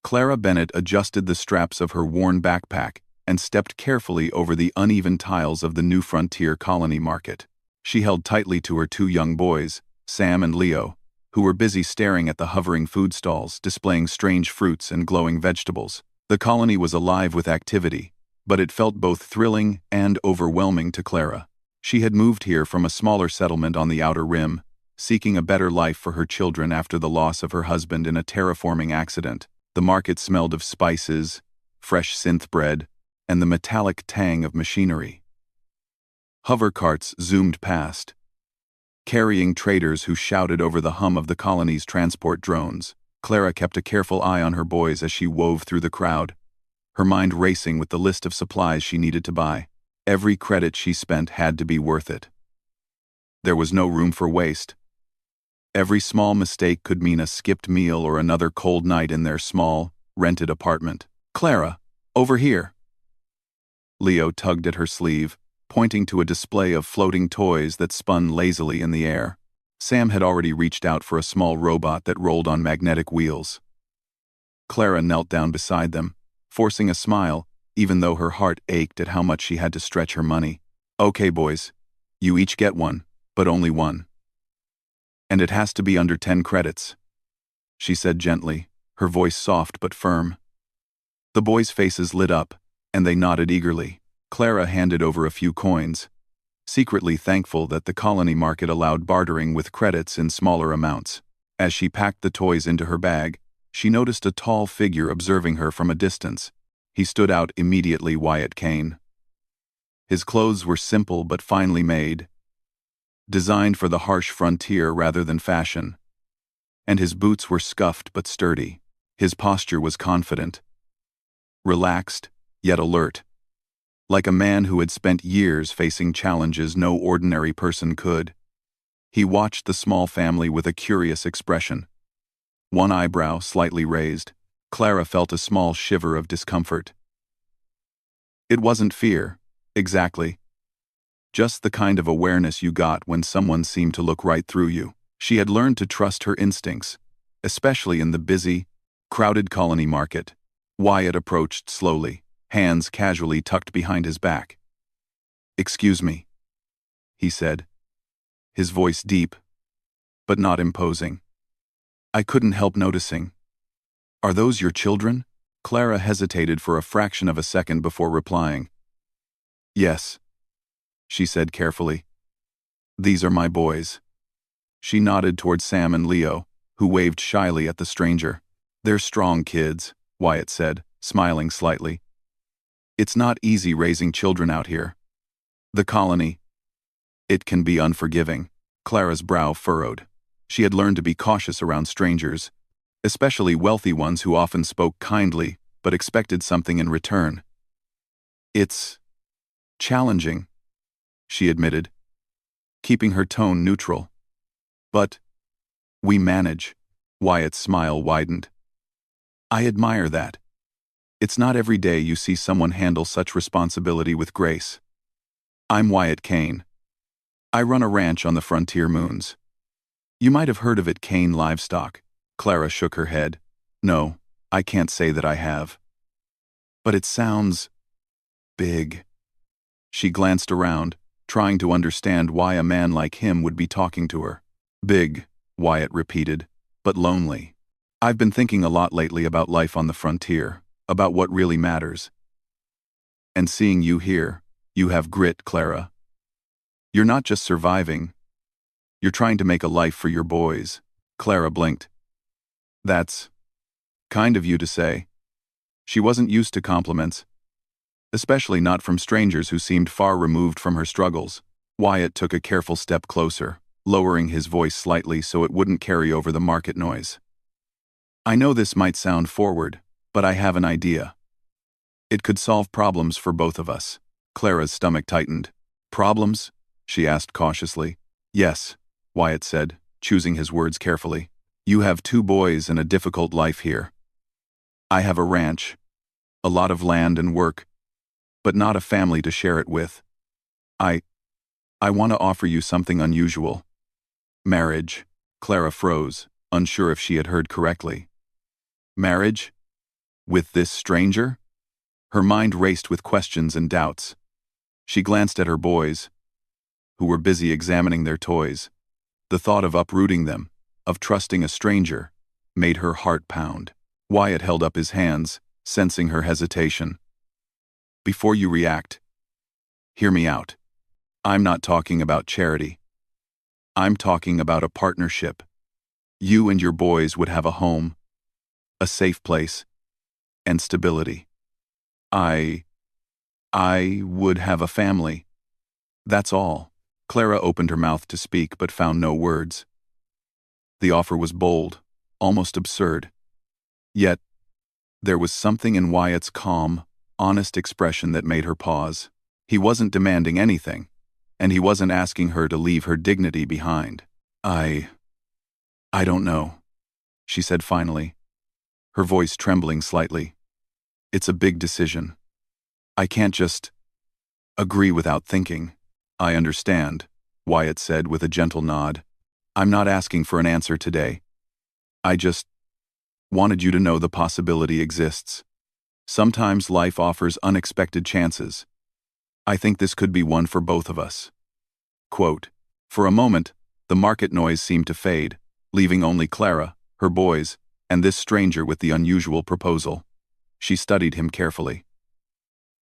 Clara Bennett adjusted the straps of her worn backpack and stepped carefully over the uneven tiles of the New Frontier Colony Market. She held tightly to her two young boys, Sam and Leo, who were busy staring at the hovering food stalls displaying strange fruits and glowing vegetables. The colony was alive with activity, but it felt both thrilling and overwhelming to Clara. She had moved here from a smaller settlement on the Outer Rim, seeking a better life for her children after the loss of her husband in a terraforming accident. The market smelled of spices, fresh synth bread, and the metallic tang of machinery. Hover carts zoomed past, carrying traders who shouted over the hum of the colony's transport drones. Clara kept a careful eye on her boys as she wove through the crowd, her mind racing with the list of supplies she needed to buy. Every credit she spent had to be worth it. There was no room for waste. Every small mistake could mean a skipped meal or another cold night in their small, rented apartment. "Clara, over here." Leo tugged at her sleeve, pointing to a display of floating toys that spun lazily in the air. Sam had already reached out for a small robot that rolled on magnetic wheels. Clara knelt down beside them, forcing a smile, even though her heart ached at how much she had to stretch her money. "Okay, boys, you each get one, but only one. And it has to be under 10 credits," she said gently, her voice soft but firm. The boys' faces lit up, and they nodded eagerly. Clara handed over a few coins, secretly thankful that the colony market allowed bartering with credits in smaller amounts. As she packed the toys into her bag, she noticed a tall figure observing her from a distance. He stood out immediately: Wyatt Kane. His clothes were simple but finely made, designed for the harsh frontier rather than fashion, and his boots were scuffed but sturdy. His posture was confident, relaxed, yet alert, like a man who had spent years facing challenges no ordinary person could. He watched the small family with a curious expression, one eyebrow slightly raised. Clara felt a small shiver of discomfort. It wasn't fear, exactly. Just the kind of awareness you got when someone seemed to look right through you. She had learned to trust her instincts, especially in the busy, crowded colony market. Wyatt approached slowly, hands casually tucked behind his back. "Excuse me," he said, his voice deep, but not imposing. "I couldn't help noticing. Are those your children?" Clara hesitated for a fraction of a second before replying. "Yes," she said carefully. "These are my boys." She nodded toward Sam and Leo, who waved shyly at the stranger. "They're strong kids," Wyatt said, smiling slightly. "It's not easy raising children out here. The colony, it can be unforgiving." Clara's brow furrowed. She had learned to be cautious around strangers, especially wealthy ones who often spoke kindly but expected something in return. "It's challenging," she admitted, keeping her tone neutral. "But we manage." Wyatt's smile widened. "I admire that. It's not every day you see someone handle such responsibility with grace. I'm Wyatt Kane. I run a ranch on the Frontier Moons. You might have heard of it, Kane Livestock." Clara shook her head. "No, I can't say that I have. But it sounds big." She glanced around, trying to understand why a man like him would be talking to her. "Big," Wyatt repeated, "but lonely. I've been thinking a lot lately about life on the frontier, about what really matters. And seeing you here, you have grit, Clara. You're not just surviving. You're trying to make a life for your boys." Clara blinked. "That's kind of you to say." She wasn't used to compliments, especially not from strangers who seemed far removed from her struggles. Wyatt took a careful step closer, lowering his voice slightly so it wouldn't carry over the market noise. "I know this might sound forward, but I have an idea. It could solve problems for both of us." Clara's stomach tightened. "Problems?" she asked cautiously. "Yes," Wyatt said, choosing his words carefully. "You have two boys and a difficult life here. I have a ranch, a lot of land and work, but not a family to share it with. I want to offer you something unusual. Marriage." Clara froze, unsure if she had heard correctly. "Marriage?" With this stranger? Her mind raced with questions and doubts. She glanced at her boys, who were busy examining their toys. The thought of uprooting them, of trusting a stranger, made her heart pound. Wyatt held up his hands, sensing her hesitation. Before you react, hear me out. I'm not talking about charity. I'm talking about a partnership. You and your boys would have a home, a safe place, and stability. I would have a family. That's all. Clara opened her mouth to speak but found no words. The offer was bold, almost absurd. Yet, there was something in Wyatt's calm, honest expression that made her pause. He wasn't demanding anything, and he wasn't asking her to leave her dignity behind. I don't know, she said finally, her voice trembling slightly. It's a big decision. I can't just agree without thinking. I understand, Wyatt said with a gentle nod. I'm not asking for an answer today. I just wanted you to know the possibility exists. Sometimes life offers unexpected chances. I think this could be one for both of us. Quote, for a moment, the market noise seemed to fade, leaving only Clara, her boys, and this stranger with the unusual proposal. She studied him carefully.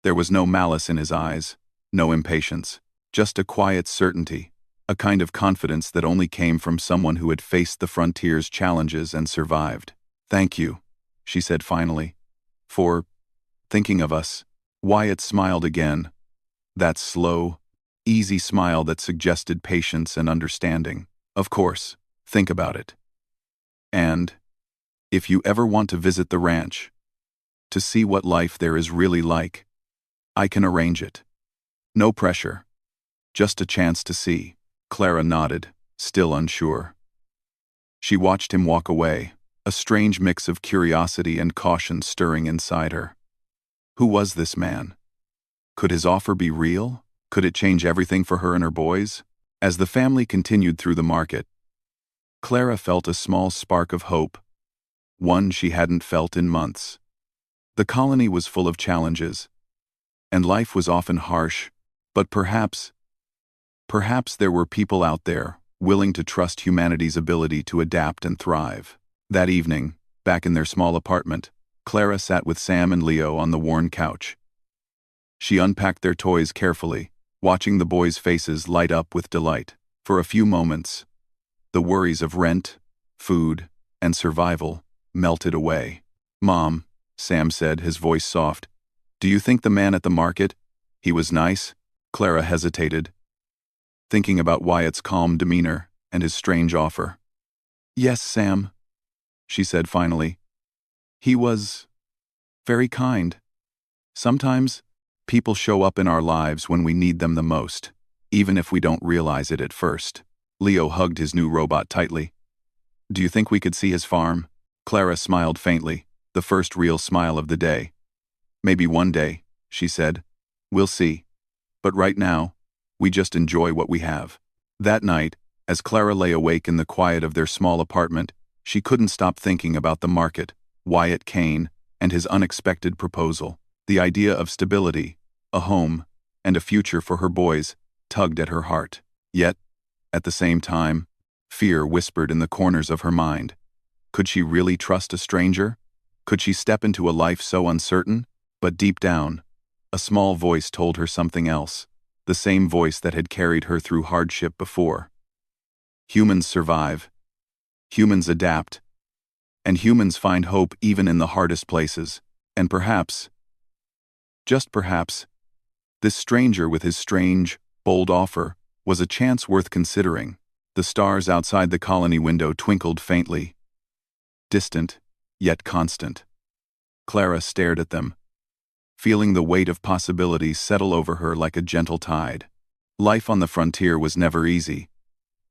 There was no malice in his eyes, no impatience, just a quiet certainty, a kind of confidence that only came from someone who had faced the frontier's challenges and survived. Thank you, she said finally, for thinking of us. Wyatt smiled again, that slow, easy smile that suggested patience and understanding. Of course, think about it. And, if you ever want to visit the ranch, to see what life there is really like, I can arrange it. No pressure. Just a chance to see. Clara nodded, still unsure. She watched him walk away, a strange mix of curiosity and caution stirring inside her. Who was this man? Could his offer be real? Could it change everything for her and her boys? As the family continued through the market, Clara felt a small spark of hope, one she hadn't felt in months. The colony was full of challenges, and life was often harsh, but perhaps there were people out there willing to trust humanity's ability to adapt and thrive. That evening, back in their small apartment, Clara sat with Sam and Leo on the worn couch. She unpacked their toys carefully, watching the boys' faces light up with delight. For a few moments, the worries of rent, food, and survival melted away. Mom, Sam said, his voice soft, do you think the man at the market, he was nice? Clara hesitated, thinking about Wyatt's calm demeanor and his strange offer. Yes, Sam, she said finally. He was very kind. Sometimes, people show up in our lives when we need them the most, even if we don't realize it at first. Leo hugged his new robot tightly. Do you think we could see his farm? Clara smiled faintly, the first real smile of the day. Maybe one day, she said. We'll see. But right now, we just enjoy what we have. That night, as Clara lay awake in the quiet of their small apartment, she couldn't stop thinking about the market, Wyatt Kane, and his unexpected proposal. The idea of stability, a home, and a future for her boys tugged at her heart. Yet, at the same time, fear whispered in the corners of her mind. Could she really trust a stranger? Could she step into a life so uncertain? But deep down, a small voice told her something else, the same voice that had carried her through hardship before. Humans survive. Humans adapt. And humans find hope even in the hardest places. And perhaps, just perhaps, this stranger with his strange, bold offer was a chance worth considering. The stars outside the colony window twinkled faintly, distant, yet constant. Clara stared at them, feeling the weight of possibilities settle over her like a gentle tide. Life on the frontier was never easy,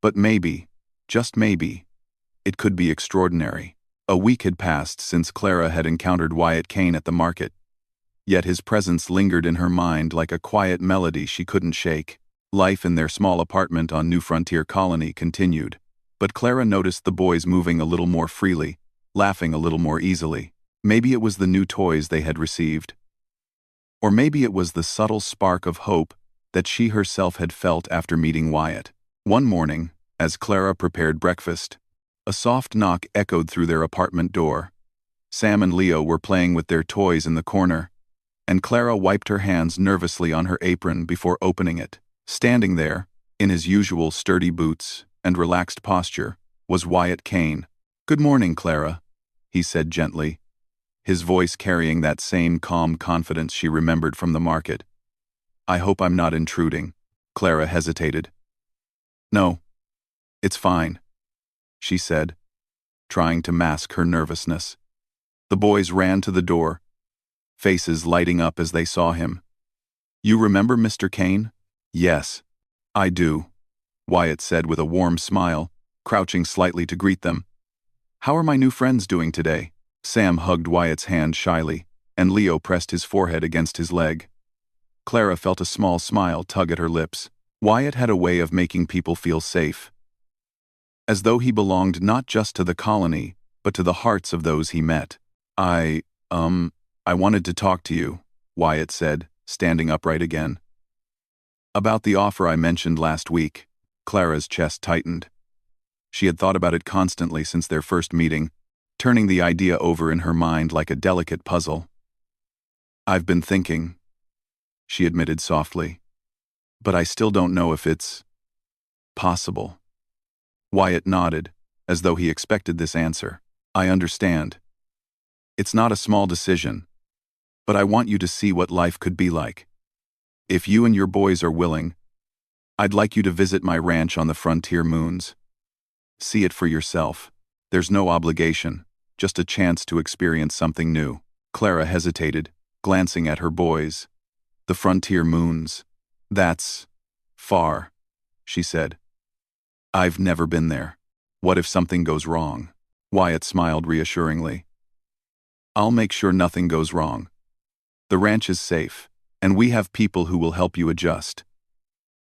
but maybe, just maybe, it could be extraordinary. A week had passed since Clara had encountered Wyatt Kane at the market, yet his presence lingered in her mind like a quiet melody she couldn't shake. Life in their small apartment on New Frontier Colony continued, but Clara noticed the boys moving a little more freely, laughing a little more easily. Maybe it was the new toys they had received. Or maybe it was the subtle spark of hope that she herself had felt after meeting Wyatt. One morning, as Clara prepared breakfast, a soft knock echoed through their apartment door. Sam and Leo were playing with their toys in the corner, and Clara wiped her hands nervously on her apron before opening it. Standing there, in his usual sturdy boots and relaxed posture, was Wyatt Kane. "Good morning, Clara," he said gently, his voice carrying that same calm confidence she remembered from the market. "I hope I'm not intruding." Clara hesitated. "No, it's fine," she said, trying to mask her nervousness. The boys ran to the door, faces lighting up as they saw him. "You remember Mr. Kane?" "Yes, I do," Wyatt said with a warm smile, crouching slightly to greet them. "How are my new friends doing today?" Sam hugged Wyatt's hand shyly, and Leo pressed his forehead against his leg. Clara felt a small smile tug at her lips. Wyatt had a way of making people feel safe, as though he belonged not just to the colony, but to the hearts of those he met. I wanted to talk to you," Wyatt said, standing upright again. "About the offer I mentioned last week." Clara's chest tightened. She had thought about it constantly since their first meeting, turning the idea over in her mind like a delicate puzzle. "I've been thinking," she admitted softly, "but I still don't know if it's possible." Wyatt nodded, as though he expected this answer. "I understand. It's not a small decision, but I want you to see what life could be like. If you and your boys are willing, I'd like you to visit my ranch on the frontier moons. See it for yourself. There's no obligation, just a chance to experience something new." Clara hesitated, glancing at her boys. "The frontier moons. That's far," she said. "I've never been there. What if something goes wrong?" Wyatt smiled reassuringly. "I'll make sure nothing goes wrong. The ranch is safe, and we have people who will help you adjust.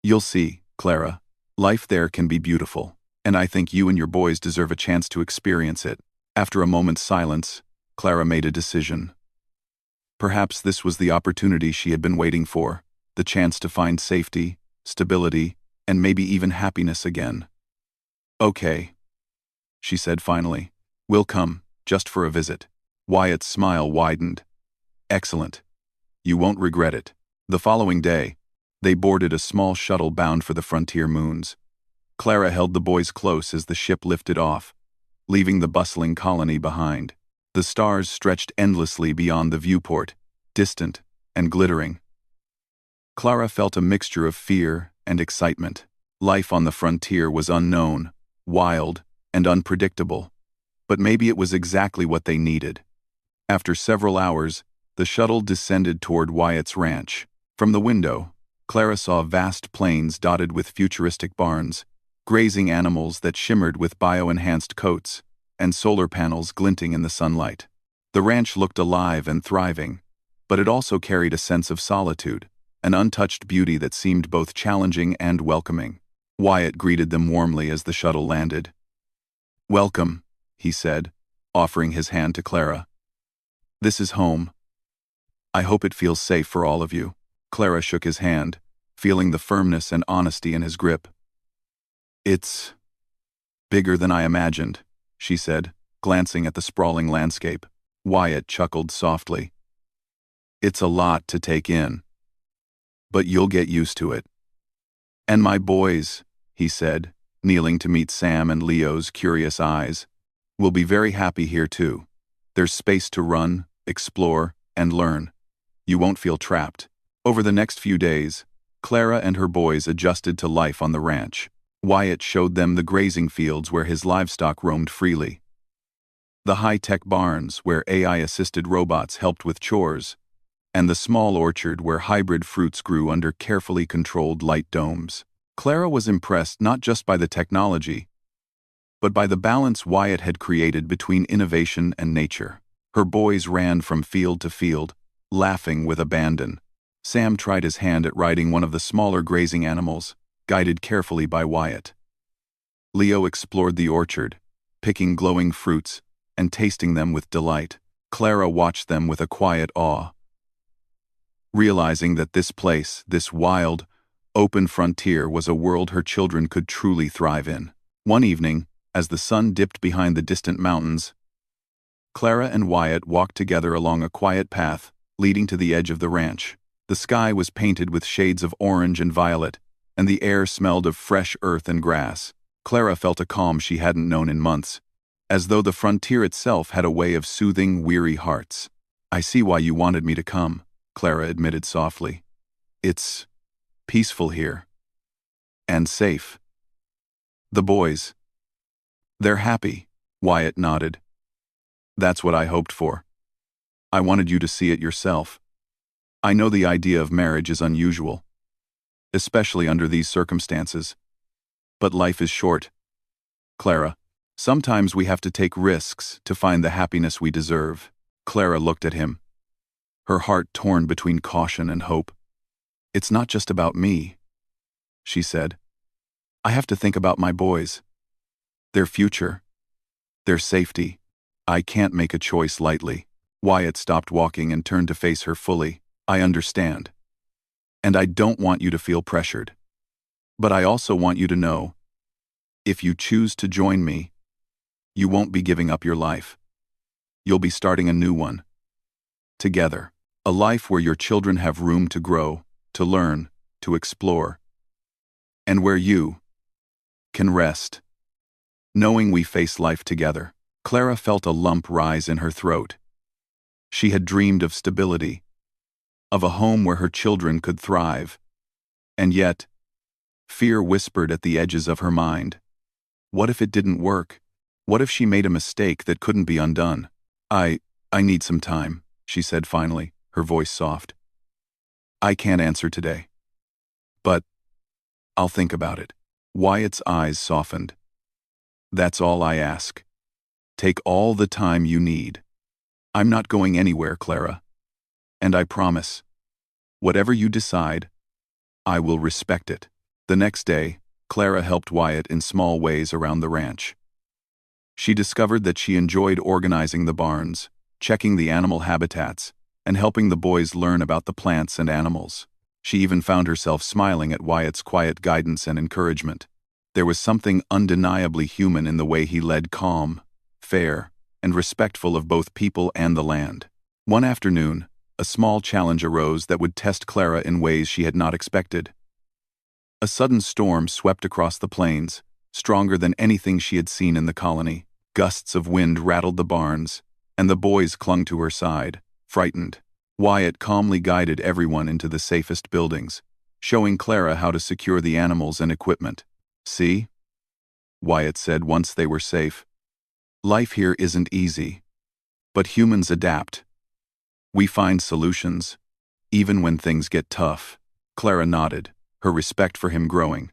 You'll see, Clara, life there can be beautiful, and I think you and your boys deserve a chance to experience it." After a moment's silence, Clara made a decision. Perhaps this was the opportunity she had been waiting for, the chance to find safety, stability, and maybe even happiness again. "Okay," she said finally. "We'll come, just for a visit." Wyatt's smile widened. "Excellent. You won't regret it." The following day, they boarded a small shuttle bound for the frontier moons. Clara held the boys close as the ship lifted off, leaving the bustling colony behind. The stars stretched endlessly beyond the viewport, distant and glittering. Clara felt a mixture of fear and excitement. Life on the frontier was unknown, wild, and unpredictable, but maybe it was exactly what they needed. After several hours, the shuttle descended toward Wyatt's ranch. From the window, Clara saw vast plains dotted with futuristic barns, grazing animals that shimmered with bio-enhanced coats, and solar panels glinting in the sunlight. The ranch looked alive and thriving, but it also carried a sense of solitude, an untouched beauty that seemed both challenging and welcoming. Wyatt greeted them warmly as the shuttle landed. "Welcome," he said, offering his hand to Clara. "This is home. I hope it feels safe for all of you." Clara shook his hand, feeling the firmness and honesty in his grip. "It's bigger than I imagined," she said, glancing at the sprawling landscape. Wyatt chuckled softly. "It's a lot to take in, but you'll get used to it." "And my boys," he said, kneeling to meet Sam and Leo's curious eyes, "will be very happy here too. There's space to run, explore, and learn. You won't feel trapped." Over the next few days, Clara and her boys adjusted to life on the ranch. Wyatt showed them the grazing fields where his livestock roamed freely, the high-tech barns where AI-assisted robots helped with chores, and the small orchard where hybrid fruits grew under carefully controlled light domes. Clara was impressed not just by the technology, but by the balance Wyatt had created between innovation and nature. Her boys ran from field to field, laughing with abandon. Sam tried his hand at riding one of the smaller grazing animals, guided carefully by Wyatt. Leo explored the orchard, picking glowing fruits and tasting them with delight. Clara watched them with a quiet awe, realizing that this place, this wild, open frontier was a world her children could truly thrive in. One evening, as the sun dipped behind the distant mountains, Clara and Wyatt walked together along a quiet path leading to the edge of the ranch. The sky was painted with shades of orange and violet, and the air smelled of fresh earth and grass. Clara felt a calm she hadn't known in months, as though the frontier itself had a way of soothing weary hearts. "I see why you wanted me to come," Clara admitted softly. "It's peaceful here. And safe. The boys. They're happy," Wyatt nodded. "That's what I hoped for. I wanted you to see it yourself. I know the idea of marriage is unusual, especially under these circumstances. But life is short, Clara. Sometimes we have to take risks to find the happiness we deserve." Clara looked at him, her heart torn between caution and hope. "It's not just about me," she said. "I have to think about my boys. Their future. Their safety. I can't make a choice lightly." Wyatt stopped walking and turned to face her fully. "I understand. And I don't want you to feel pressured. But I also want you to know, if you choose to join me, you won't be giving up your life. You'll be starting a new one. Together. A life where your children have room to grow, to learn, to explore. And where you can rest, knowing we face life together." Clara felt a lump rise in her throat. She had dreamed of stability, of a home where her children could thrive. And yet, fear whispered at the edges of her mind. What if it didn't work? What if she made a mistake that couldn't be undone? I need some time," she said finally, her voice soft. "I can't answer today. But I'll think about it." Wyatt's eyes softened. "That's all I ask. Take all the time you need. I'm not going anywhere, Clara. And I promise, whatever you decide, I will respect it." The next day, Clara helped Wyatt in small ways around the ranch. She discovered that she enjoyed organizing the barns, checking the animal habitats, and helping the boys learn about the plants and animals. She even found herself smiling at Wyatt's quiet guidance and encouragement. There was something undeniably human in the way he led, calm, fair, and respectful of both people and the land. One afternoon, a small challenge arose that would test Clara in ways she had not expected. A sudden storm swept across the plains, stronger than anything she had seen in the colony. Gusts of wind rattled the barns, and the boys clung to her side, frightened. Wyatt calmly guided everyone into the safest buildings, showing Clara how to secure the animals and equipment. "See?" Wyatt said once they were safe. "Life here isn't easy. But humans adapt. We find solutions, even when things get tough." Clara nodded, her respect for him growing.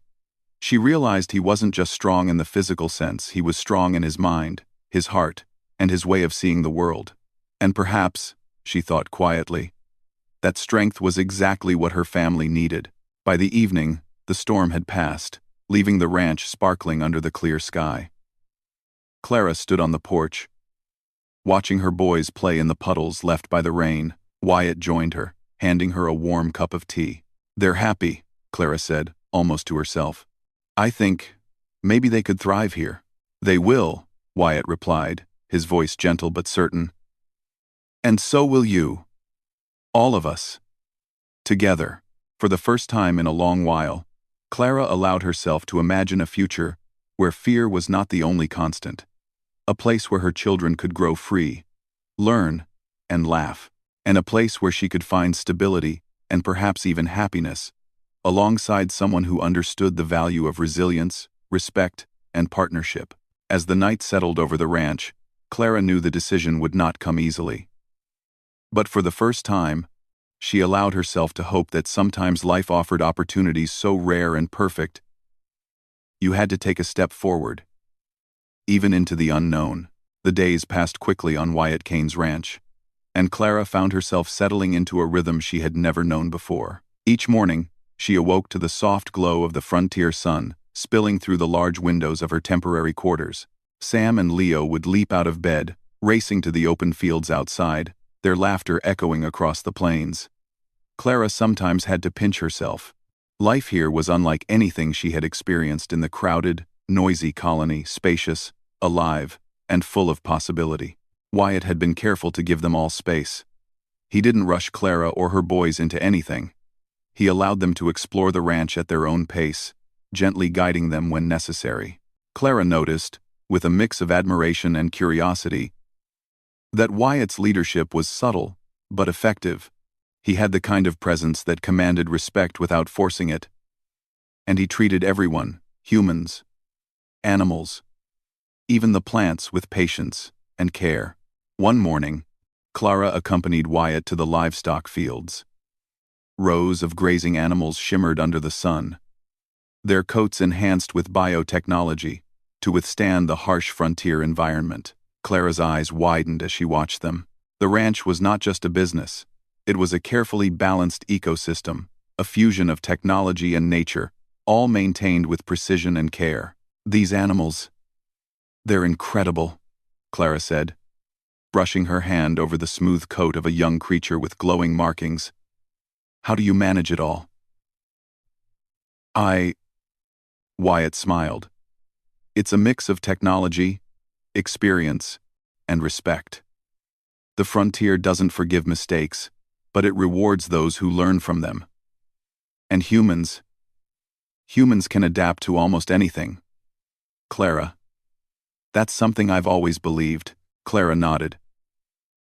She realized he wasn't just strong in the physical sense, he was strong in his mind, his heart, and his way of seeing the world. And perhaps, she thought quietly, that strength was exactly what her family needed. By the evening, the storm had passed, leaving the ranch sparkling under the clear sky. Clara stood on the porch, watching her boys play in the puddles left by the rain. Wyatt joined her, handing her a warm cup of tea. "They're happy," Clara said, almost to herself. "I think maybe they could thrive here." "They will," Wyatt replied, his voice gentle but certain. "And so will you. All of us. Together." For the first time in a long while, Clara allowed herself to imagine a future where fear was not the only constant. A place where her children could grow free, learn, and laugh. And a place where she could find stability, and perhaps even happiness, alongside someone who understood the value of resilience, respect, and partnership. As the night settled over the ranch, Clara knew the decision would not come easily. But for the first time, she allowed herself to hope that sometimes life offered opportunities so rare and perfect, you had to take a step forward, even into the unknown. The days passed quickly on Wyatt Kane's ranch, and Clara found herself settling into a rhythm she had never known before. Each morning, she awoke to the soft glow of the frontier sun spilling through the large windows of her temporary quarters. Sam and Leo would leap out of bed, racing to the open fields outside, their laughter echoing across the plains. Clara sometimes had to pinch herself. Life here was unlike anything she had experienced in the crowded, noisy colony, spacious, alive, and full of possibility. Wyatt had been careful to give them all space. He didn't rush Clara or her boys into anything. He allowed them to explore the ranch at their own pace, gently guiding them when necessary. Clara noticed, with a mix of admiration and curiosity, that Wyatt's leadership was subtle, but effective. He had the kind of presence that commanded respect without forcing it. And he treated everyone, humans, animals, even the plants, with patience and care. One morning, Clara accompanied Wyatt to the livestock fields. Rows of grazing animals shimmered under the sun, their coats enhanced with biotechnology to withstand the harsh frontier environment. Clara's eyes widened as she watched them. The ranch was not just a business. It was a carefully balanced ecosystem, a fusion of technology and nature, all maintained with precision and care. These animals, they're incredible, Clara said, brushing her hand over the smooth coat of a young creature with glowing markings. How do you manage it all? Wyatt smiled. It's a mix of technology, experience, and respect. The frontier doesn't forgive mistakes, but it rewards those who learn from them. And humans can adapt to almost anything. Clara. That's something I've always believed, Clara nodded,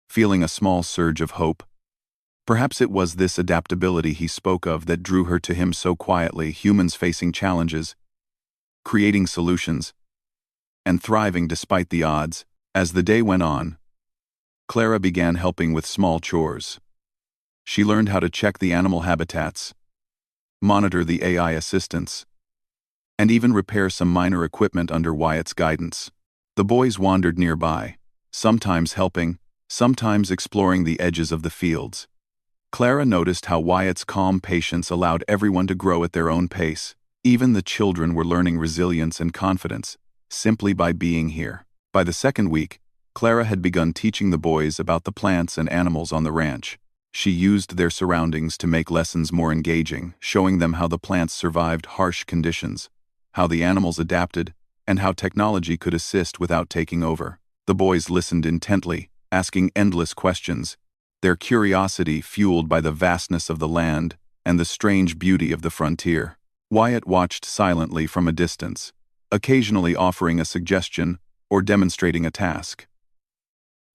feeling a small surge of hope. Perhaps it was this adaptability he spoke of that drew her to him so quietly, humans facing challenges, creating solutions, and thriving despite the odds. As the day went on, Clara began helping with small chores. She learned how to check the animal habitats, monitor the AI assistants, and even repair some minor equipment under Wyatt's guidance. The boys wandered nearby, sometimes helping, sometimes exploring the edges of the fields. Clara noticed how Wyatt's calm patience allowed everyone to grow at their own pace. Even the children were learning resilience and confidence, simply by being here. By the second week, Clara had begun teaching the boys about the plants and animals on the ranch. She used their surroundings to make lessons more engaging, showing them how the plants survived harsh conditions, how the animals adapted, and how technology could assist without taking over. The boys listened intently, asking endless questions, their curiosity fueled by the vastness of the land and the strange beauty of the frontier. Wyatt watched silently from a distance, occasionally offering a suggestion or demonstrating a task.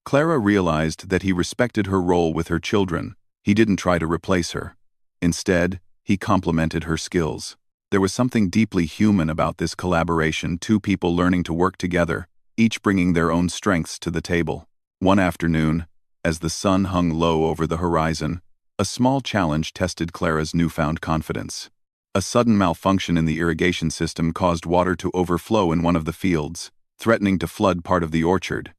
Clara realized that he respected her role with her children. He didn't try to replace her. Instead, he complemented her skills. There was something deeply human about this collaboration, two people learning to work together, each bringing their own strengths to the table. One afternoon, as the sun hung low over the horizon, a small challenge tested Clara's newfound confidence. A sudden malfunction in the irrigation system caused water to overflow in one of the fields, threatening to flood part of the orchard.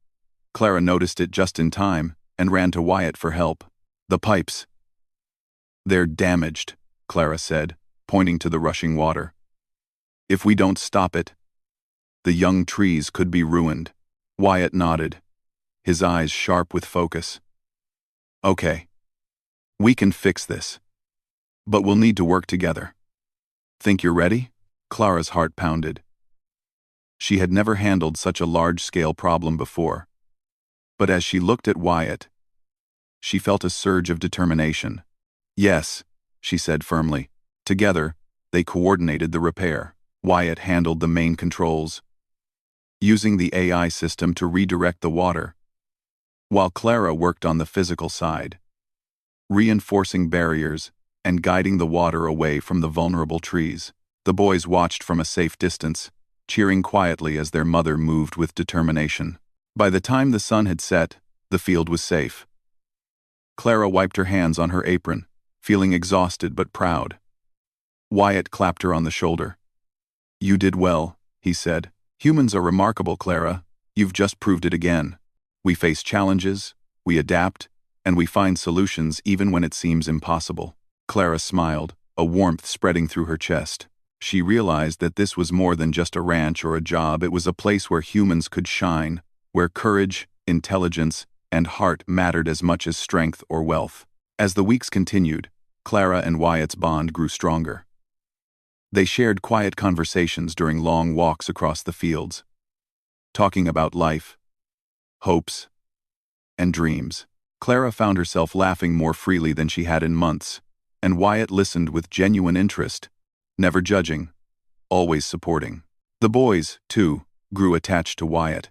Clara noticed it just in time and ran to Wyatt for help. The pipes. They're damaged, Clara said, pointing to the rushing water. If we don't stop it, the young trees could be ruined. Wyatt nodded, his eyes sharp with focus. Okay. We can fix this. But we'll need to work together. Think you're ready? Clara's heart pounded. She had never handled such a large-scale problem before. But as she looked at Wyatt, she felt a surge of determination. Yes, she said firmly. Together, they coordinated the repair. Wyatt handled the main controls, using the AI system to redirect the water, while Clara worked on the physical side, reinforcing barriers and guiding the water away from the vulnerable trees. The boys watched from a safe distance, cheering quietly as their mother moved with determination. By the time the sun had set, the field was safe. Clara wiped her hands on her apron, feeling exhausted but proud. Wyatt clapped her on the shoulder. You did well, he said. Humans are remarkable, Clara. You've just proved it again. We face challenges, we adapt, and we find solutions even when it seems impossible. Clara smiled, a warmth spreading through her chest. She realized that this was more than just a ranch or a job. It was a place where humans could shine, where courage, intelligence, and heart mattered as much as strength or wealth. As the weeks continued, Clara and Wyatt's bond grew stronger. They shared quiet conversations during long walks across the fields, talking about life, hopes, and dreams. Clara found herself laughing more freely than she had in months, and Wyatt listened with genuine interest, never judging, always supporting. The boys, too, grew attached to Wyatt.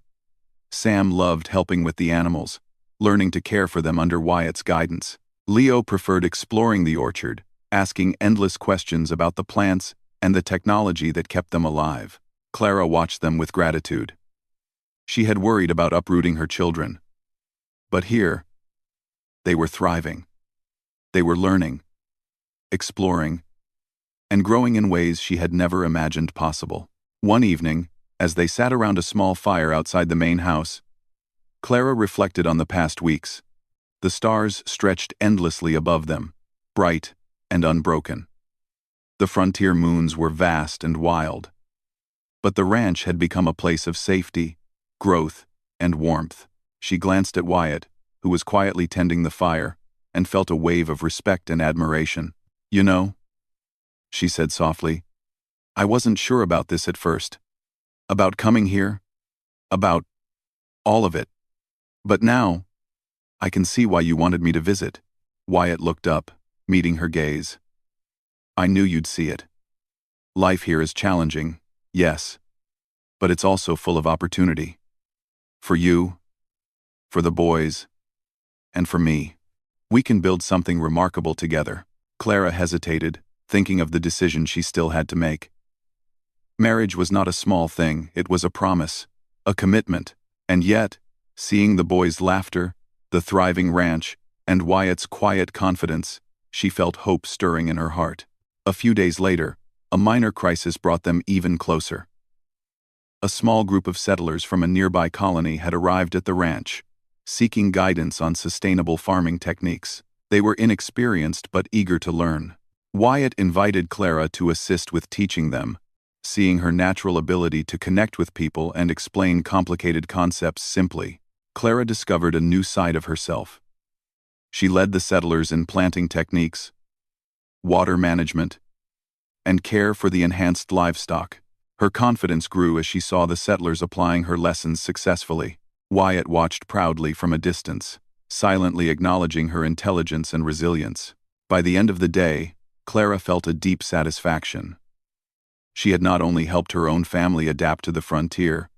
Sam loved helping with the animals, learning to care for them under Wyatt's guidance. Leo preferred exploring the orchard, asking endless questions about the plants and the technology that kept them alive. Clara watched them with gratitude. She had worried about uprooting her children. But here, they were thriving. They were learning, exploring, and growing in ways she had never imagined possible. One evening, as they sat around a small fire outside the main house, Clara reflected on the past weeks. The stars stretched endlessly above them, bright and unbroken. The frontier moons were vast and wild. But the ranch had become a place of safety, growth, and warmth. She glanced at Wyatt, who was quietly tending the fire, and felt a wave of respect and admiration. "You know," she said softly, "I wasn't sure about this at first. About coming here. About all of it. But now, I can see why you wanted me to visit." Wyatt looked up, meeting her gaze. "I knew you'd see it. Life here is challenging, yes, but it's also full of opportunity. For you, for the boys, and for me. We can build something remarkable together." Clara hesitated, thinking of the decision she still had to make. Marriage was not a small thing, it was a promise, a commitment, and yet, seeing the boys' laughter, the thriving ranch, and Wyatt's quiet confidence, she felt hope stirring in her heart. A few days later, a minor crisis brought them even closer. A small group of settlers from a nearby colony had arrived at the ranch, seeking guidance on sustainable farming techniques. They were inexperienced but eager to learn. Wyatt invited Clara to assist with teaching them, seeing her natural ability to connect with people and explain complicated concepts simply. Clara discovered a new side of herself. She led the settlers in planting techniques, water management, and care for the enhanced livestock. Her confidence grew as she saw the settlers applying her lessons successfully. Wyatt watched proudly from a distance, silently acknowledging her intelligence and resilience. By the end of the day, Clara felt a deep satisfaction. She had not only helped her own family adapt to the frontier,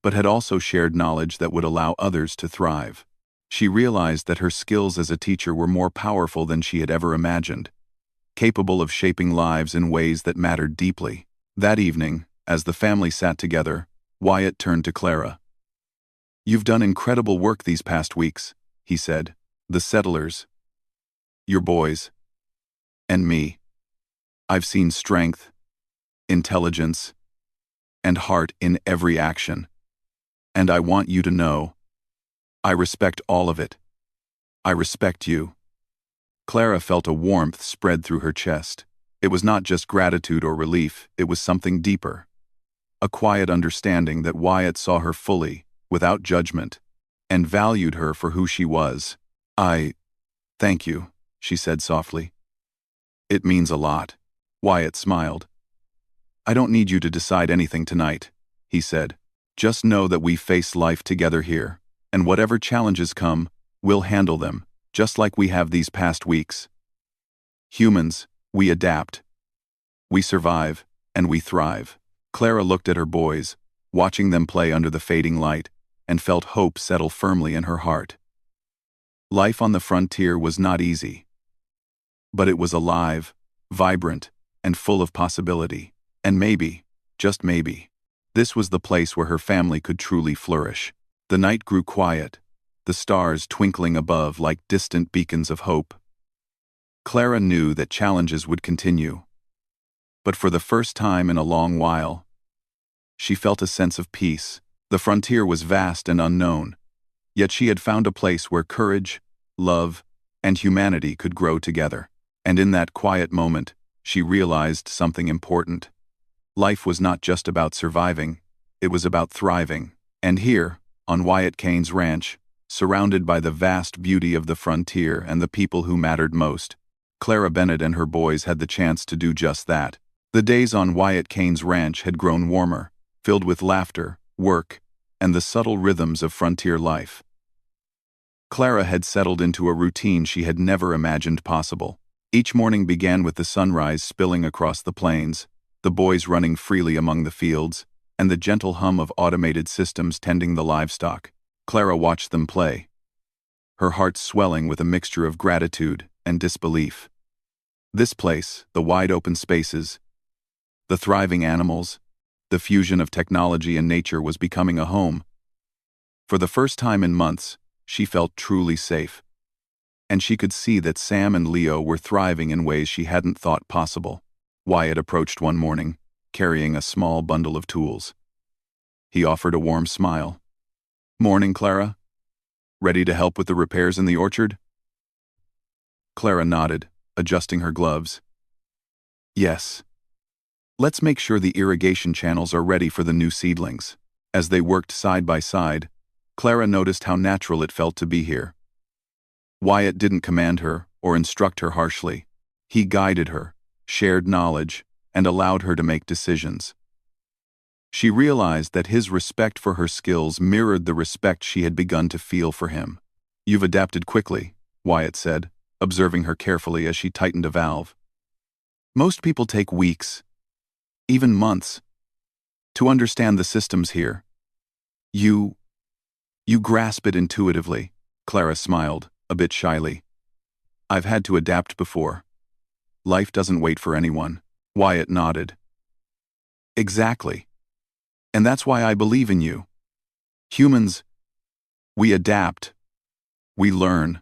but had also shared knowledge that would allow others to thrive. She realized that her skills as a teacher were more powerful than she had ever imagined, capable of shaping lives in ways that mattered deeply. That evening, as the family sat together, Wyatt turned to Clara. "You've done incredible work these past weeks," he said. "The settlers, your boys, and me. I've seen strength, intelligence, and heart in every action. And I want you to know, I respect all of it. I respect you." Clara felt a warmth spread through her chest. It was not just gratitude or relief, it was something deeper. A quiet understanding that Wyatt saw her fully, without judgment, and valued her for who she was. Thank you," she said softly. "It means a lot." Wyatt smiled. "I don't need you to decide anything tonight," he said. "Just know that we face life together here, and whatever challenges come, we'll handle them, just like we have these past weeks. Humans, we adapt. We survive, and we thrive." Clara looked at her boys, watching them play under the fading light, and felt hope settle firmly in her heart. Life on the frontier was not easy, but it was alive, vibrant, and full of possibility. And maybe, just maybe, this was the place where her family could truly flourish. The night grew quiet, the stars twinkling above like distant beacons of hope. Clara knew that challenges would continue, but for the first time in a long while, she felt a sense of peace. The frontier was vast and unknown, yet she had found a place where courage, love, and humanity could grow together. And in that quiet moment, she realized something important. Life was not just about surviving, it was about thriving. And here, on Wyatt Kane's ranch, surrounded by the vast beauty of the frontier and the people who mattered most, Clara Bennett and her boys had the chance to do just that. The days on Wyatt Kane's ranch had grown warmer, filled with laughter, work, and the subtle rhythms of frontier life. Clara had settled into a routine she had never imagined possible. Each morning began with the sunrise spilling across the plains, the boys running freely among the fields, and the gentle hum of automated systems tending the livestock. Clara watched them play, her heart swelling with a mixture of gratitude and disbelief. This place, the wide open spaces, the thriving animals, the fusion of technology and nature was becoming a home. For the first time in months, she felt truly safe. And she could see that Sam and Leo were thriving in ways she hadn't thought possible. Wyatt approached one morning, carrying a small bundle of tools. He offered a warm smile. "Morning, Clara. Ready to help with the repairs in the orchard?" Clara nodded, adjusting her gloves. "Yes. Let's make sure the irrigation channels are ready for the new seedlings." As they worked side by side, Clara noticed how natural it felt to be here. Wyatt didn't command her or instruct her harshly. He guided her, shared knowledge, and allowed her to make decisions. She realized that his respect for her skills mirrored the respect she had begun to feel for him. "You've adapted quickly," Wyatt said, observing her carefully as she tightened a valve. "Most people take weeks, even months, to understand the systems here. You grasp it intuitively." Clara smiled, a bit shyly. "I've had to adapt before. Life doesn't wait for anyone." Wyatt nodded. "Exactly. And that's why I believe in you. Humans, we adapt, we learn,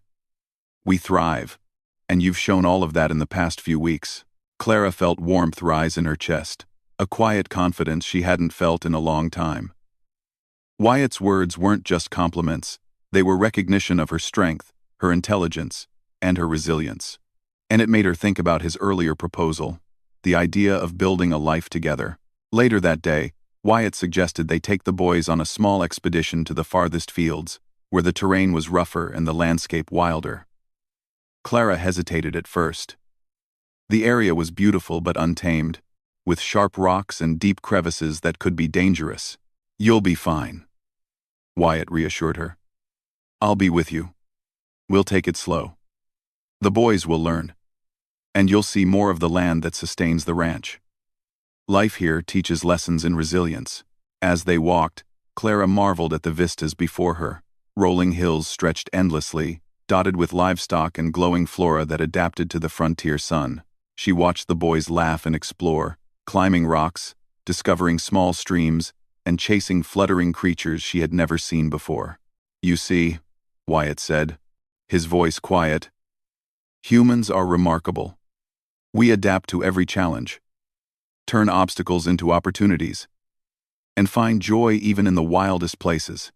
we thrive, and you've shown all of that in the past few weeks." Clara felt warmth rise in her chest, a quiet confidence she hadn't felt in a long time. Wyatt's words weren't just compliments, they were recognition of her strength, her intelligence, and her resilience. And it made her think about his earlier proposal, the idea of building a life together. Later that day, Wyatt suggested they take the boys on a small expedition to the farthest fields, where the terrain was rougher and the landscape wilder. Clara hesitated at first. The area was beautiful but untamed, with sharp rocks and deep crevices that could be dangerous. "You'll be fine," Wyatt reassured her. "I'll be with you. We'll take it slow. The boys will learn, and you'll see more of the land that sustains the ranch. Life here teaches lessons in resilience." As they walked, Clara marveled at the vistas before her. Rolling hills stretched endlessly, dotted with livestock and glowing flora that adapted to the frontier sun. She watched the boys laugh and explore, climbing rocks, discovering small streams, and chasing fluttering creatures she had never seen before. "You see," Wyatt said, his voice quiet, "humans are remarkable. We adapt to every challenge, turn obstacles into opportunities, and find joy even in the wildest places.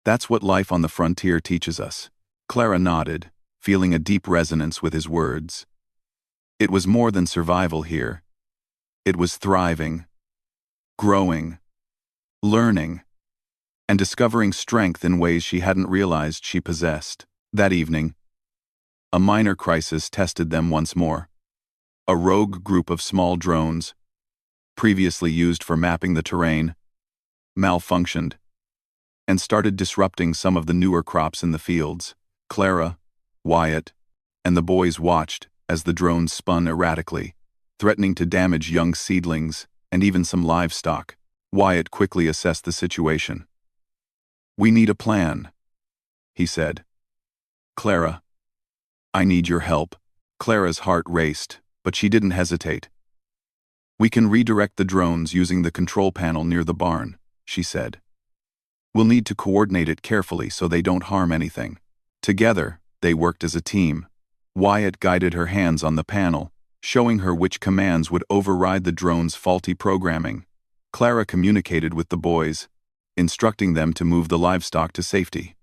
That's what life on the frontier teaches us." Clara nodded, feeling a deep resonance with his words. It was more than survival here. It was thriving, growing, learning, and discovering strength in ways she hadn't realized she possessed. That evening, a minor crisis tested them once more. A rogue group of small drones, previously used for mapping the terrain, malfunctioned and started disrupting some of the newer crops in the fields. Clara, Wyatt, and the boys watched as the drones spun erratically, threatening to damage young seedlings and even some livestock. Wyatt quickly assessed the situation. "We need a plan," he said. "Clara, I need your help." Clara's heart raced, but she didn't hesitate. "We can redirect the drones using the control panel near the barn," she said. "We'll need to coordinate it carefully so they don't harm anything." Together, they worked as a team. Wyatt guided her hands on the panel, showing her which commands would override the drone's faulty programming. Clara communicated with the boys, instructing them to move the livestock to safety.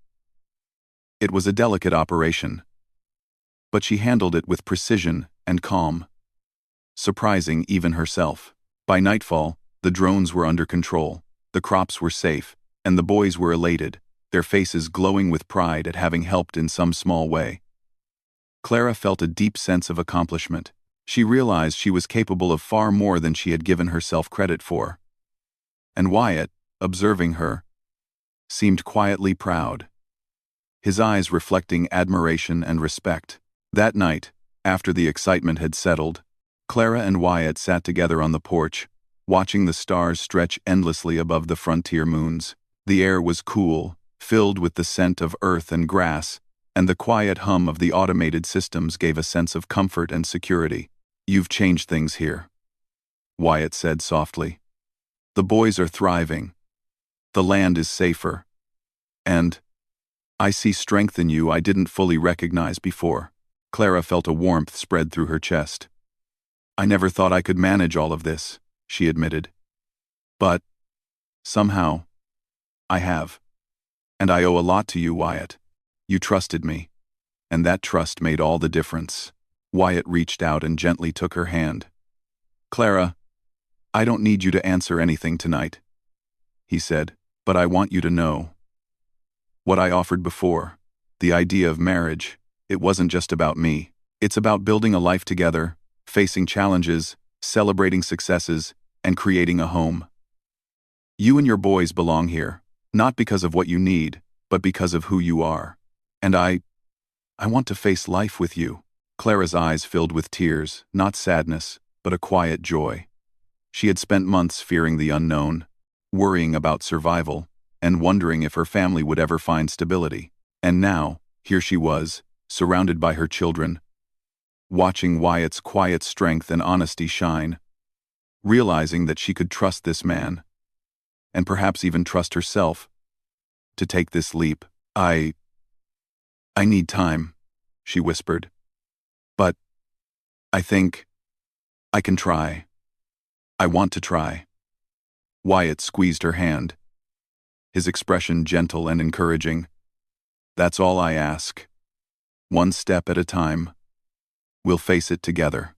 It was a delicate operation, but she handled it with precision and calm, surprising even herself. By nightfall, the drones were under control, the crops were safe, and the boys were elated, their faces glowing with pride at having helped in some small way. Clara felt a deep sense of accomplishment. She realized she was capable of far more than she had given herself credit for. And Wyatt, observing her, seemed quietly proud, his eyes reflecting admiration and respect. That night, after the excitement had settled, Clara and Wyatt sat together on the porch, watching the stars stretch endlessly above the frontier moons. The air was cool, filled with the scent of earth and grass, and the quiet hum of the automated systems gave a sense of comfort and security. "You've changed things here," Wyatt said softly. "The boys are thriving. The land is safer. And I see strength in you I didn't fully recognize before." Clara felt a warmth spread through her chest. "I never thought I could manage all of this," she admitted. "But somehow, I have. And I owe a lot to you, Wyatt. You trusted me, and that trust made all the difference." Wyatt reached out and gently took her hand. "Clara, I don't need you to answer anything tonight," he said, "but I want you to know what I offered before, the idea of marriage. It wasn't just about me. It's about building a life together, facing challenges, celebrating successes, and creating a home. You and your boys belong here, not because of what you need, but because of who you are. And I want to face life with you." Clara's eyes filled with tears, not sadness, but a quiet joy. She had spent months fearing the unknown, worrying about survival, and wondering if her family would ever find stability. And now, here she was, surrounded by her children, watching Wyatt's quiet strength and honesty shine, realizing that she could trust this man, and perhaps even trust herself, to take this leap. I need time," she whispered. "But I think I can try. I want to try." Wyatt squeezed her hand, his expression gentle and encouraging. "That's all I ask. One step at a time. We'll face it together."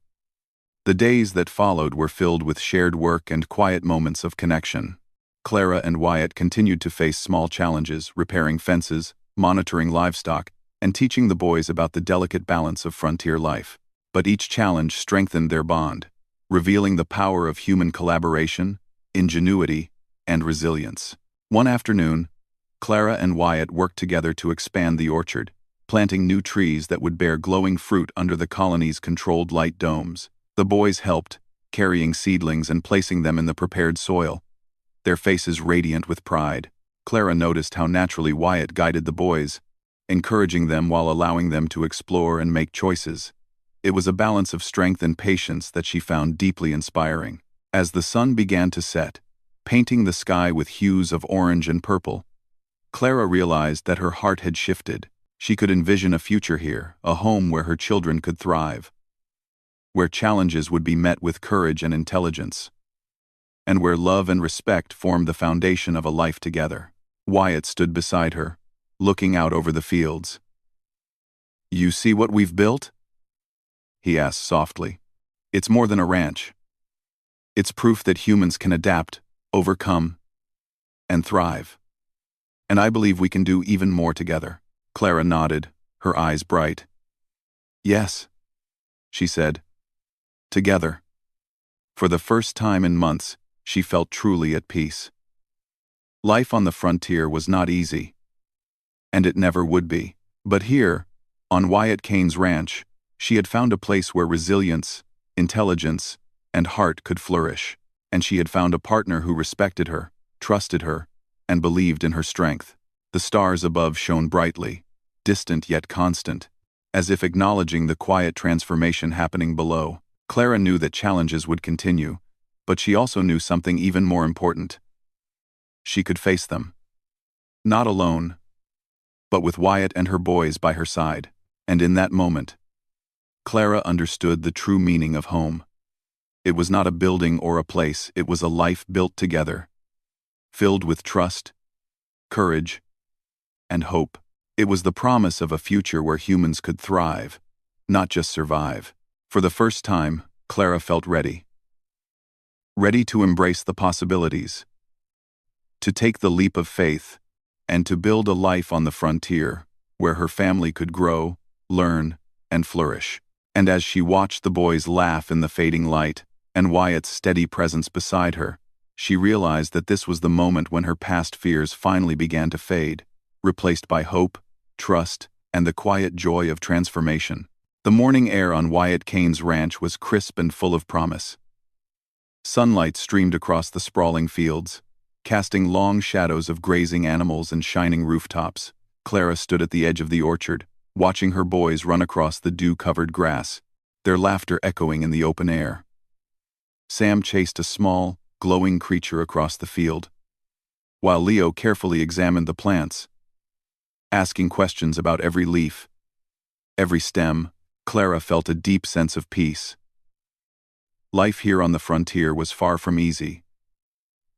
The days that followed were filled with shared work and quiet moments of connection. Clara and Wyatt continued to face small challenges, repairing fences, monitoring livestock, and teaching the boys about the delicate balance of frontier life. But each challenge strengthened their bond, revealing the power of human collaboration, ingenuity, and resilience. One afternoon, Clara and Wyatt worked together to expand the orchard, planting new trees that would bear glowing fruit under the colony's controlled light domes. The boys helped, carrying seedlings and placing them in the prepared soil, their faces radiant with pride. Clara noticed how naturally Wyatt guided the boys, encouraging them while allowing them to explore and make choices. It was a balance of strength and patience that she found deeply inspiring. As the sun began to set, painting the sky with hues of orange and purple, Clara realized that her heart had shifted. She could envision a future here, a home where her children could thrive, where challenges would be met with courage and intelligence, and where love and respect formed the foundation of a life together. Wyatt stood beside her, looking out over the fields. "You see what we've built?" he asked softly. "It's more than a ranch. It's proof that humans can adapt, overcome, and thrive. And I believe we can do even more together." Clara nodded, her eyes bright. "Yes," she said. "Together." For the first time in months, she felt truly at peace. Life on the frontier was not easy, and it never would be. But here, on Wyatt Kane's ranch, she had found a place where resilience, intelligence, and heart could flourish. And she had found a partner who respected her, trusted her, and believed in her strength. The stars above shone brightly, distant yet constant, as if acknowledging the quiet transformation happening below. Clara knew that challenges would continue, but she also knew something even more important. She could face them. Not alone, but with Wyatt and her boys by her side. And in that moment, Clara understood the true meaning of home. It was not a building or a place, it was a life built together, filled with trust, courage, and hope. It was the promise of a future where humans could thrive, not just survive. For the first time, Clara felt ready. Ready to embrace the possibilities, to take the leap of faith, and to build a life on the frontier, where her family could grow, learn, and flourish. And as she watched the boys laugh in the fading light, and Wyatt's steady presence beside her, she realized that this was the moment when her past fears finally began to fade, replaced by hope, trust, and the quiet joy of transformation. The morning air on Wyatt Kane's ranch was crisp and full of promise. Sunlight streamed across the sprawling fields, casting long shadows of grazing animals and shining rooftops. Clara stood at the edge of the orchard, watching her boys run across the dew-covered grass, their laughter echoing in the open air. Sam chased a small, glowing creature across the field, while Leo carefully examined the plants, asking questions about every leaf, every stem. Clara felt a deep sense of peace. Life here on the frontier was far from easy,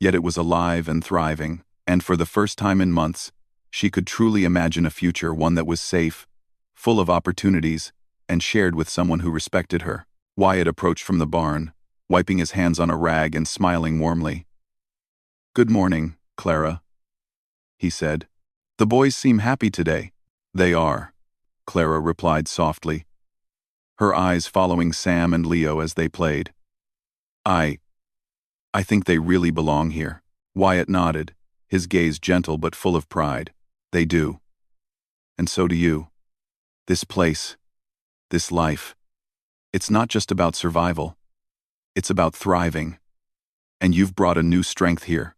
yet it was alive and thriving, and for the first time in months, she could truly imagine a future, one that was safe, full of opportunities, and shared with someone who respected her. Wyatt approached from the barn, wiping his hands on a rag and smiling warmly. "Good morning, Clara," he said. "The boys seem happy today." "They are," Clara replied softly, her eyes following Sam and Leo as they played. I think they really belong here." Wyatt nodded, his gaze gentle but full of pride. "They do. And so do you. This place, this life, it's not just about survival. It's about thriving. And you've brought a new strength here.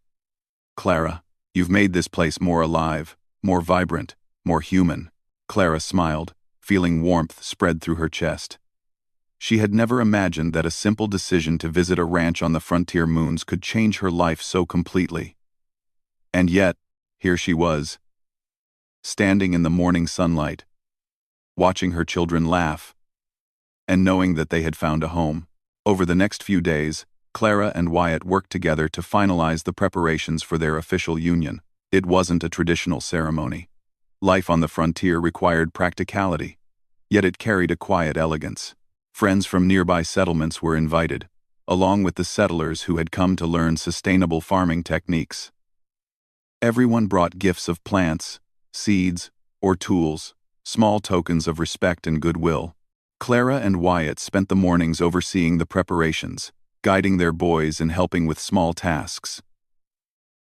Clara, you've made this place more alive, more vibrant, more human." Clara smiled, feeling warmth spread through her chest. She had never imagined that a simple decision to visit a ranch on the frontier moons could change her life so completely. And yet, here she was, standing in the morning sunlight, watching her children laugh, and knowing that they had found a home. Over the next few days, Clara and Wyatt worked together to finalize the preparations for their official union. It wasn't a traditional ceremony. Life on the frontier required practicality, yet it carried a quiet elegance. Friends from nearby settlements were invited, along with the settlers who had come to learn sustainable farming techniques. Everyone brought gifts of plants, seeds, or tools, small tokens of respect and goodwill. Clara and Wyatt spent the mornings overseeing the preparations, guiding their boys and helping with small tasks.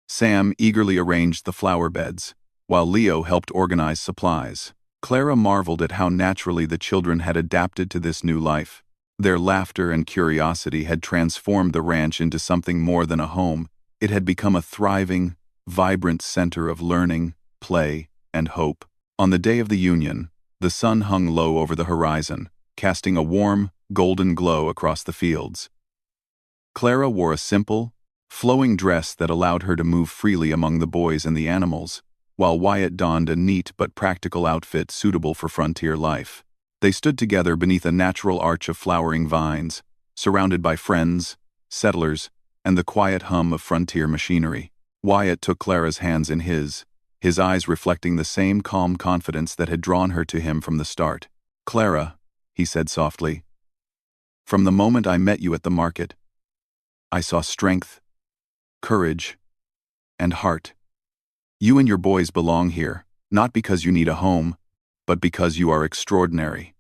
Sam eagerly arranged the flower beds, while Leo helped organize supplies. Clara marveled at how naturally the children had adapted to this new life. Their laughter and curiosity had transformed the ranch into something more than a home. It had become a thriving, vibrant center of learning, play, and hope. On the day of the union, the sun hung low over the horizon, casting a warm, golden glow across the fields. Clara wore a simple, flowing dress that allowed her to move freely among the boys and the animals, while Wyatt donned a neat but practical outfit suitable for frontier life. They stood together beneath a natural arch of flowering vines, surrounded by friends, settlers, and the quiet hum of frontier machinery. Wyatt took Clara's hands in his eyes reflecting the same calm confidence that had drawn her to him from the start. "Clara," he said softly, "from the moment I met you at the market, I saw strength, courage, and heart. You and your boys belong here, not because you need a home, but because you are extraordinary.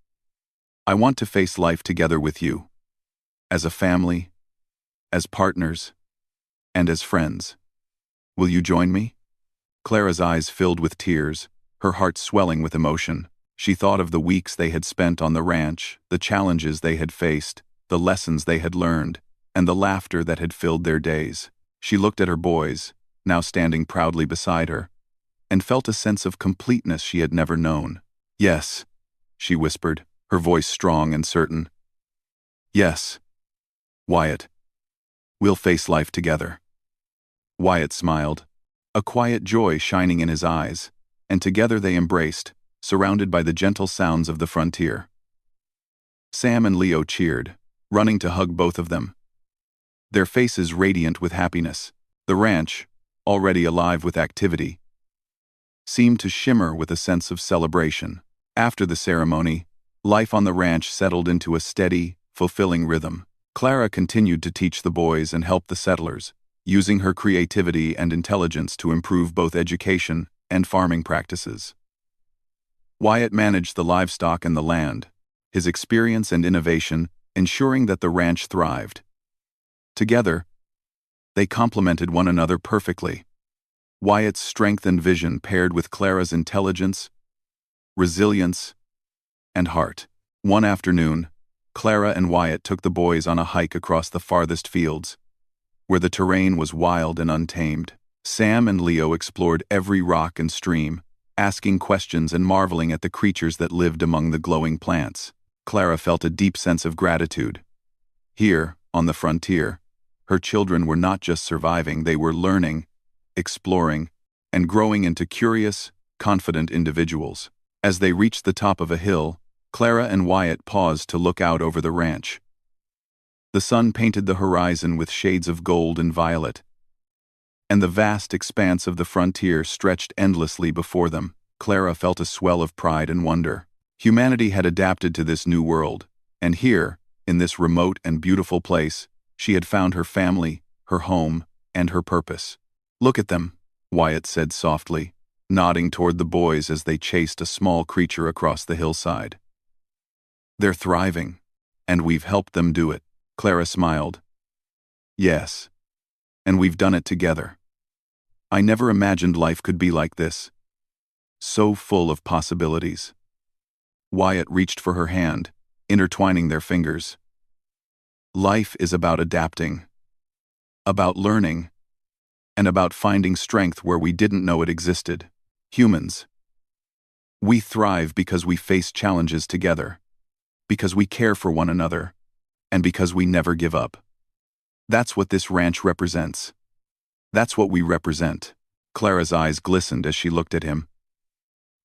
I want to face life together with you, as a family, as partners, and as friends. Will you join me?" Clara's eyes filled with tears, her heart swelling with emotion. She thought of the weeks they had spent on the ranch, the challenges they had faced, the lessons they had learned, and the laughter that had filled their days. She looked at her boys, now standing proudly beside her, and felt a sense of completeness she had never known. "Yes," she whispered, her voice strong and certain. "Yes, Wyatt. We'll face life together." Wyatt smiled, a quiet joy shining in his eyes, and together they embraced, surrounded by the gentle sounds of the frontier. Sam and Leo cheered, running to hug both of them, their faces radiant with happiness. The ranch, already alive with activity, seemed to shimmer with a sense of celebration. After the ceremony, life on the ranch settled into a steady, fulfilling rhythm. Clara continued to teach the boys and help the settlers, using her creativity and intelligence to improve both education and farming practices. Wyatt managed the livestock and the land, his experience and innovation ensuring that the ranch thrived. Together, they complemented one another perfectly. Wyatt's strength and vision paired with Clara's intelligence, resilience, and heart. One afternoon, Clara and Wyatt took the boys on a hike across the farthest fields, where the terrain was wild and untamed. Sam and Leo explored every rock and stream, asking questions and marveling at the creatures that lived among the glowing plants. Clara felt a deep sense of gratitude. Here, on the frontier, her children were not just surviving, they were learning, exploring, and growing into curious, confident individuals. As they reached the top of a hill, Clara and Wyatt paused to look out over the ranch. The sun painted the horizon with shades of gold and violet, and the vast expanse of the frontier stretched endlessly before them. Clara felt a swell of pride and wonder. Humanity had adapted to this new world, and here, in this remote and beautiful place, she had found her family, her home, and her purpose. "Look at them," Wyatt said softly, nodding toward the boys as they chased a small creature across the hillside. "They're thriving, and we've helped them do it." Clara smiled. "Yes, and we've done it together. I never imagined life could be like this. So full of possibilities." Wyatt reached for her hand, intertwining their fingers. "Life is about adapting, about learning, and about finding strength where we didn't know it existed. Humans. We thrive because we face challenges together, because we care for one another, and because we never give up. That's what this ranch represents. That's what we represent." Clara's eyes glistened as she looked at him.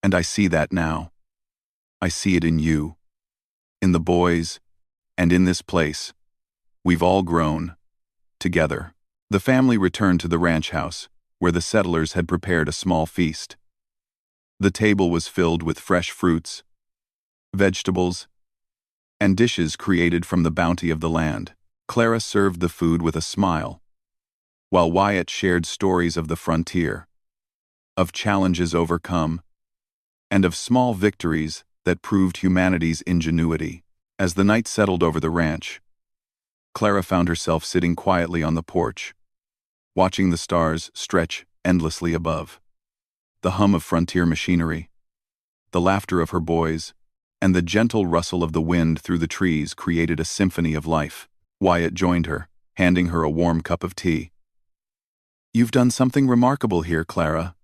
"And I see that now. I see it in you, in the boys, and in this place. We've all grown, together." The family returned to the ranch house, where the settlers had prepared a small feast. The table was filled with fresh fruits, vegetables, and dishes created from the bounty of the land. Clara served the food with a smile, while Wyatt shared stories of the frontier, of challenges overcome, and of small victories that proved humanity's ingenuity. As the night settled over the ranch, Clara found herself sitting quietly on the porch, watching the stars stretch endlessly above. The hum of frontier machinery, the laughter of her boys, and the gentle rustle of the wind through the trees created a symphony of life. Wyatt joined her, handing her a warm cup of tea. "You've done something remarkable here, Clara,"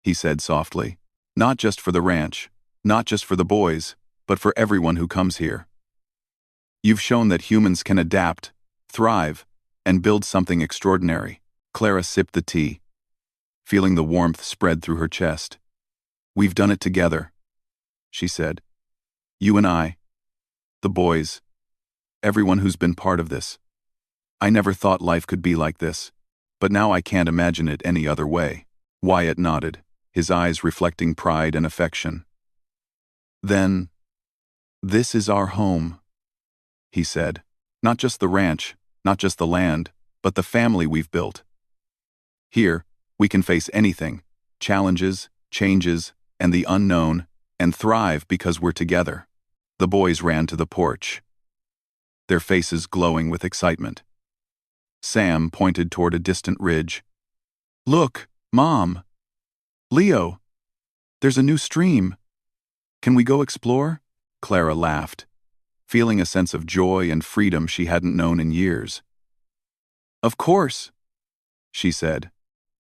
he said softly. "Not just for the ranch, not just for the boys, but for everyone who comes here. You've shown that humans can adapt, thrive, and build something extraordinary." Clara sipped the tea, feeling the warmth spread through her chest. "We've done it together," she said. "You and I, the boys, everyone who's been part of this. I never thought life could be like this, but now I can't imagine it any other way." Wyatt nodded, his eyes reflecting pride and affection. "Then, this is our home," he said. "Not just the ranch, not just the land, but the family we've built. Here, we can face anything, challenges, changes, and the unknown, and thrive because we're together." The boys ran to the porch, their faces glowing with excitement. Sam pointed toward a distant ridge. "Look, Mom! Leo! There's a new stream. Can we go explore?" Clara laughed, feeling a sense of joy and freedom she hadn't known in years. "Of course," she said.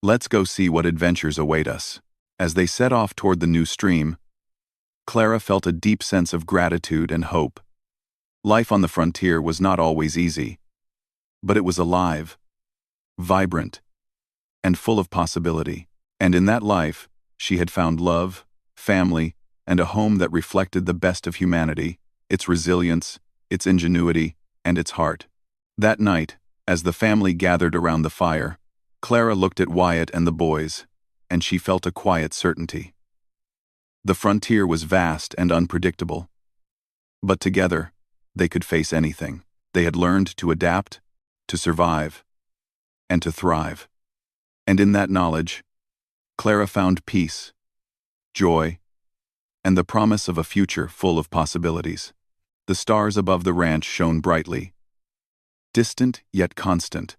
"Let's go see what adventures await us." As they set off toward the new stream, Clara felt a deep sense of gratitude and hope. Life on the frontier was not always easy, but it was alive, vibrant, and full of possibility. And in that life, she had found love, family, and a home that reflected the best of humanity, its resilience, its ingenuity, and its heart. That night, as the family gathered around the fire, Clara looked at Wyatt and the boys, and she felt a quiet certainty. The frontier was vast and unpredictable, but together, they could face anything. They had learned to adapt, to survive, and to thrive. And in that knowledge, Clara found peace, joy, and the promise of a future full of possibilities. The stars above the ranch shone brightly, distant yet constant,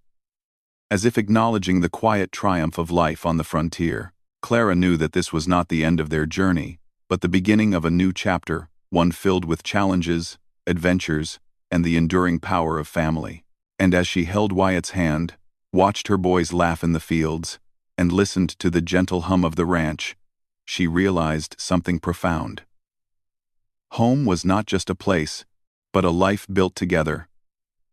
as if acknowledging the quiet triumph of life on the frontier. Clara knew that this was not the end of their journey, but the beginning of a new chapter, one filled with challenges, adventures, and the enduring power of family. And as she held Wyatt's hand, watched her boys laugh in the fields, and listened to the gentle hum of the ranch, she realized something profound. Home was not just a place, but a life built together,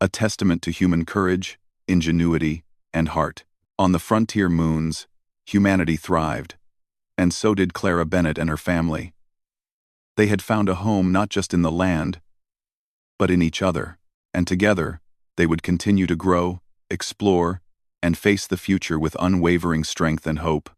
a testament to human courage, ingenuity, and heart. On the frontier moons, humanity thrived, and so did Clara Bennett and her family. They had found a home not just in the land, but in each other, and together, they would continue to grow, explore, and face the future with unwavering strength and hope.